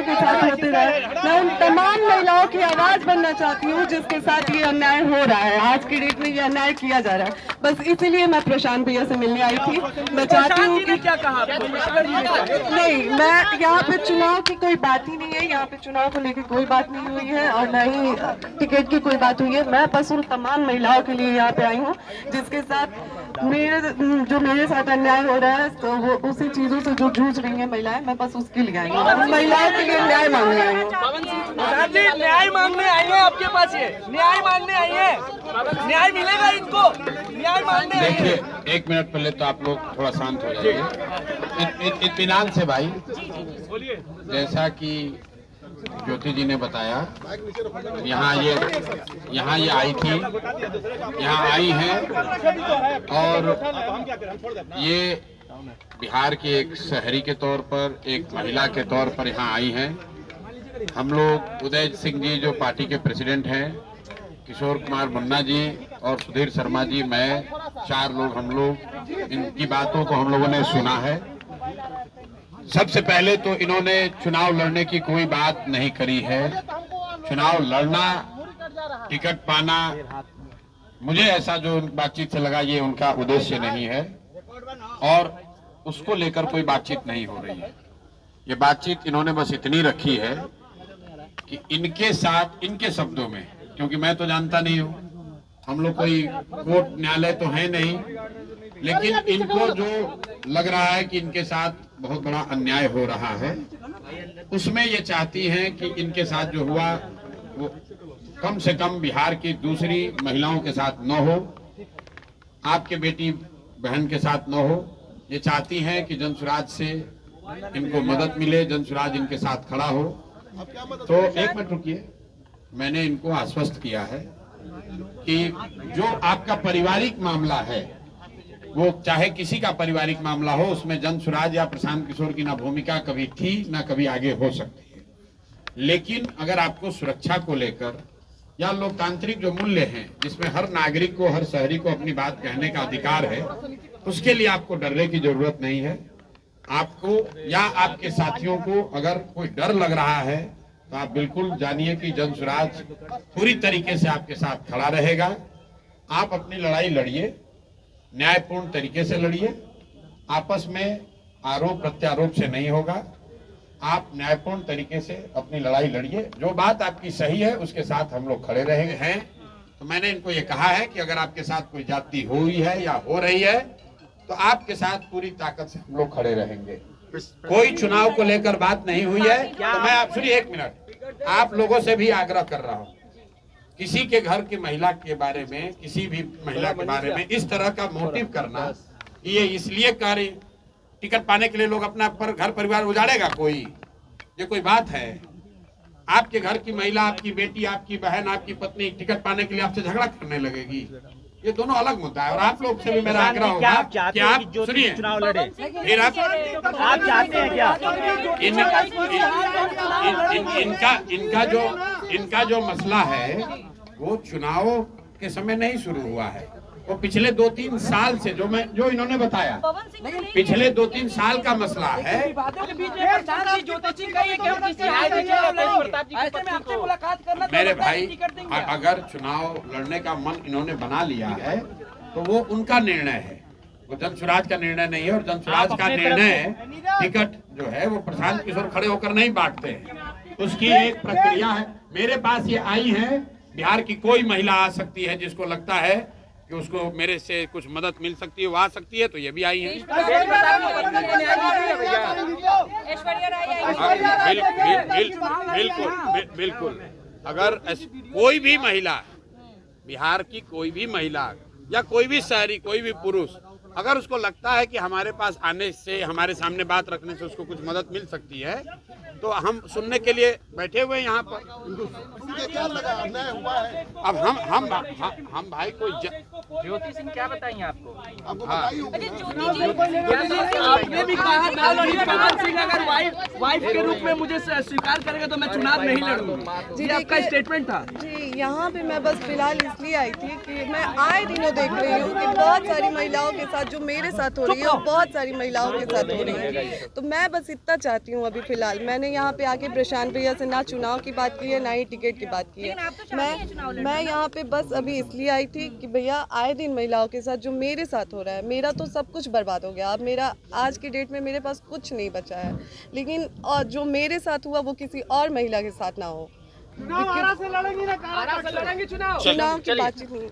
महिलाओं के साथ होते रहे। मैं उन तमाम महिलाओं की आवाज बनना चाहती हूँ जिसके साथ ये अन्याय हो रहा है, आज की डेट में ये अन्याय किया जा रहा है। बस इसीलिए मैं प्रशांत भैया से मिलने आई थी। मैं चाहती हूँ कि क्या कहा नहीं, मैं यहाँ पे चुनाव की कोई बात ही नहीं है, यहाँ पे चुनाव को लेकर कोई बात नहीं हुई है और न ही टिकट की कोई बात हुई है। मैं बस उन तमाम महिलाओं के लिए यहाँ पे आई हूँ जिसके साथ मेरे साथ अन्याय हो रहा है, तो वो उसी चीजों से जो जूझ रही है महिलाएं, मैं बस उसके लिए आई हूँ, महिलाओं के लिए न्याय मांगने आई हूँ। न्याय मांगने आई है आपके पास, ये न्याय मांगने आई है, न्याय मिलेगा इनको, न्याय मांगने आई है। देखिए, एक मिनट पहले तो आप लोग थोड़ा शांत हो जाइए, इत्मीनान से भाई। जैसा कि ज्योति जी ने बताया, यहाँ ये आई थी, यहाँ आई हैं और ये बिहार के एक शहरी के तौर पर, एक महिला के तौर पर यहाँ आई हैं। हम लोग उदय सिंह जी जो पार्टी के प्रेसिडेंट हैं, किशोर कुमार मुन्ना जी और सुधीर शर्मा जी, मैं, 4 लोग, हम लोग इनकी बातों को हम लोगों ने सुना है। सबसे पहले तो इन्होंने चुनाव लड़ने की कोई बात नहीं करी है। चुनाव लड़ना, टिकट पाना, मुझे ऐसा जो बातचीत से लगा ये उनका उद्देश्य नहीं है और उसको लेकर कोई बातचीत नहीं हो रही है। ये बातचीत इन्होंने बस इतनी रखी है कि इनके साथ, इनके शब्दों में, क्योंकि मैं तो जानता नहीं हूँ, हम लोग कोई कोर्ट न्यायालय तो है नहीं, लेकिन इनको जो लग रहा है कि इनके साथ बहुत बड़ा अन्याय हो रहा है, उसमें ये चाहती हैं कि इनके साथ जो हुआ वो कम से कम बिहार की दूसरी महिलाओं के साथ न हो, आपके बेटी बहन के साथ न हो। ये चाहती हैं कि जनसुराज से इनको मदद मिले, जनसुराज इनके साथ खड़ा हो। तो एक मिनट रुकिए, मैंने इनको आश्वस्त किया है कि जो आपका पारिवारिक मामला है, वो चाहे किसी का पारिवारिक मामला हो, उसमें जनसुराज या प्रशांत किशोर की ना भूमिका कभी थी ना कभी आगे हो सकती है। लेकिन अगर आपको सुरक्षा को लेकर या लोकतांत्रिक जो मूल्य हैं, जिसमें हर नागरिक को, हर शहरी को अपनी बात कहने का अधिकार है, उसके लिए आपको डरने की जरूरत नहीं है। आपको या आपके साथियों को अगर कोई डर लग रहा है तो आप बिल्कुल जानिए कि जनसुराज पूरी तरीके से आपके साथ खड़ा रहेगा। आप अपनी लड़ाई लड़िए, न्यायपूर्ण तरीके से लड़िए, आपस में आरोप प्रत्यारोप से नहीं होगा। आप न्यायपूर्ण तरीके से अपनी लड़ाई लड़िए, जो बात आपकी सही है उसके साथ हम लोग खड़े रहे हैं। तो मैंने इनको ये कहा है कि अगर आपके साथ कोई जाति हुई है या हो रही है तो आपके साथ पूरी ताकत से हम लोग खड़े रहेंगे। कोई चुनाव को लेकर बात नहीं हुई है। तो मैं आप सुनिए, एक मिनट, आप लोगों से भी आग्रह कर रहा हूँ, किसी के घर की महिला के बारे में, किसी भी महिला के बारे में इस तरह का मोटिव करना, ये इसलिए कर टिकट पाने के लिए लोग अपना घर परिवार उजाड़ेगा कोई, ये कोई बात है? आपके घर की महिला, आपकी बेटी, आपकी बहन, आपकी पत्नी टिकट पाने के लिए आपसे झगड़ा करने लगेगी, ये दोनों अलग मुद्दा है। और आप लोग से भी मेरा आग्रह होगा कि आप सुनिए, चुनाव लड़े, फिर आप चाहते हैं क्या? इनका जो मसला है वो चुनाव के समय नहीं शुरू हुआ है, वो पिछले 2-3 साल से जो इन्होंने बताया, पिछले 2-3 साल का मसला है। मेरे भाई, अगर चुनाव लड़ने का मन इन्होंने बना लिया है तो वो उनका निर्णय है, वो जनसुराज का निर्णय नहीं है। और जनसुराज का निर्णय, टिकट जो है वो प्रशांत किशोर खड़े होकर नहीं बांटते हैं, उसकी एक प्रक्रिया है। मेरे पास ये आई है, बिहार की कोई महिला आ सकती है जिसको लगता है कि उसको मेरे से कुछ मदद मिल सकती है, वो आ सकती है, तो ये भी आई है। बिल्कुल। अगर कोई भी महिला, बिहार की कोई भी महिला या कोई भी शहरी, कोई भी पुरुष, अगर उसको लगता है कि हमारे पास आने से, हमारे सामने बात रखने से उसको कुछ मदद मिल सकती है, तो हम सुनने के लिए बैठे हुए यहाँ पर। अब हम भाई ज्योति सिंह क्या बताएंगे आपको? आपने भी कहा कमल सिंह अगर वाइफ के रूप में मुझे स्वीकार करेगा तो मैं चुनाव नहीं लड़ूंगा, ये आपका स्टेटमेंट था। जी, यहाँ पे मैं बस फिलहाल इसलिए आई थी कि मैं आए दिनों देख रही हूँ कि बहुत सारी महिलाओं के साथ जो मेरे साथ हो रही है और बहुत सारी महिलाओं के साथ हो रही है, तो मैं बस इतना चाहती हूँ अभी फिलहाल। मैंने यहाँ पे आके प्रशांत भैया से ना चुनाव की बात की है ना ही टिकट की बात की है। मैं यहाँ पे बस अभी इसलिए आई थी कि भैया आए दिन महिलाओं के साथ जो मेरे साथ हो रहा है, मेरा तो सब कुछ बर्बाद हो गया। अब मेरा आज की डेट में मेरे पास कुछ नहीं बचा है, लेकिन और जो मेरे साथ हुआ वो किसी और महिला के साथ ना हो। आरा से लड़ेंगे ना, आरा से लड़ेंगे चुनाव चुनाव की बातचीत नहीं।